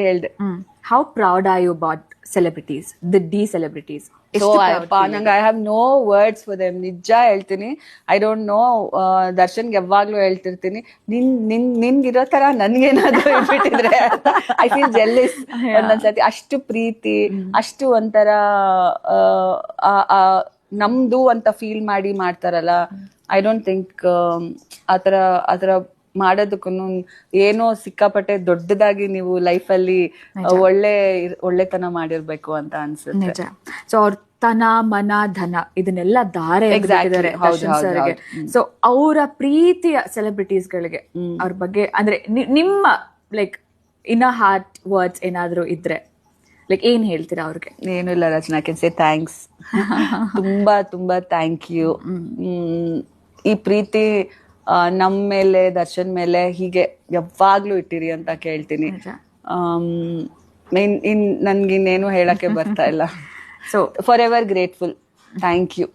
ಹೇಳ್ದೆ. How proud are you about celebrities, the D celebrities? So ನಂಗೆ I have no words for them. ನಿಜ ಹೇಳ್ತೀನಿ, I don't know. ದರ್ಶನ್ಗೆ ಯಾವಾಗ್ಲೂ ಹೇಳ್ತಿರ್ತೀನಿ, ನಿನ್ಗಿರೋ ತರ ನನ್ಗೇನಾದ್ರು ಇಟ್ಬಿಟ್ಟಿದ್ರೆ ಐ ಫೀಲ್ ಜೆಲ್ಲಿಸ್ ಒಂದೊಂದ್ಸತಿ. ಅಷ್ಟು ಪ್ರೀತಿ, ಅಷ್ಟು ಒಂಥರ ನಮ್ದು ಅಂತ ಫೀಲ್ ಮಾಡಿ ಮಾಡ್ತಾರಲ್ಲ. ಐ ಡೋಂಟ್ ಥಿಂಕ್ ಆತರ ಮಾಡೋದಕ್ಕೂ ಏನೋ ಸಿಕ್ಕಾಪಟ್ಟೆ ದೊಡ್ಡದಾಗಿ ನೀವು ಲೈಫಲ್ಲಿ ಒಳ್ಳೆತನ ಮಾಡಿರ್ಬೇಕು ಅಂತ ಅನ್ಸುತ್ತೆ. ಸೊ ಅವ್ರ ತನ ಮನ ಧನ ಇದನ್ನೆಲ್ಲ ಧಾರೆ ಎರೆದಿದ್ದಾರೆ ದರ್ಶನ್ ಸರ್ಗೆ. ಸೊ ಅವರ ಪ್ರೀತಿಯ ಸೆಲೆಬ್ರಿಟೀಸ್ ಗಳಿಗೆ ಅವ್ರ ಬಗ್ಗೆ ಅಂದ್ರೆ ನಿಮ್ಮ ಲೈಕ್ ಇನ್ ಹಾರ್ಟ್ ವರ್ಡ್ಸ್ ಏನಾದ್ರು ಇದ್ರೆ ಲೈಕ್ ಏನ್ ಹೇಳ್ತೀರಾ ಅವ್ರಿಗೆ? ಏನು ಇಲ್ಲ ರಚನಾ, ಐ ಕ್ಯಾನ್ ಸೇ ಥ್ಯಾಂಕ್ಸ್. ತುಂಬಾ ತುಂಬಾ ಥ್ಯಾಂಕ್ ಯು. ಈ ಪ್ರೀತಿ ನಮ್ಮ ಮೇಲೆ, ದರ್ಶನ್ ಮೇಲೆ ಹೀಗೆ ಯಾವಾಗ್ಲೂ ಇಟ್ಟಿರಿ ಅಂತ ಕೇಳ್ತೀನಿ. ನನ್ಗಿನ್ನೇನು ಹೇಳಕ್ಕೆ ಬರ್ತಾ ಇಲ್ಲ. So forever grateful. Thank you.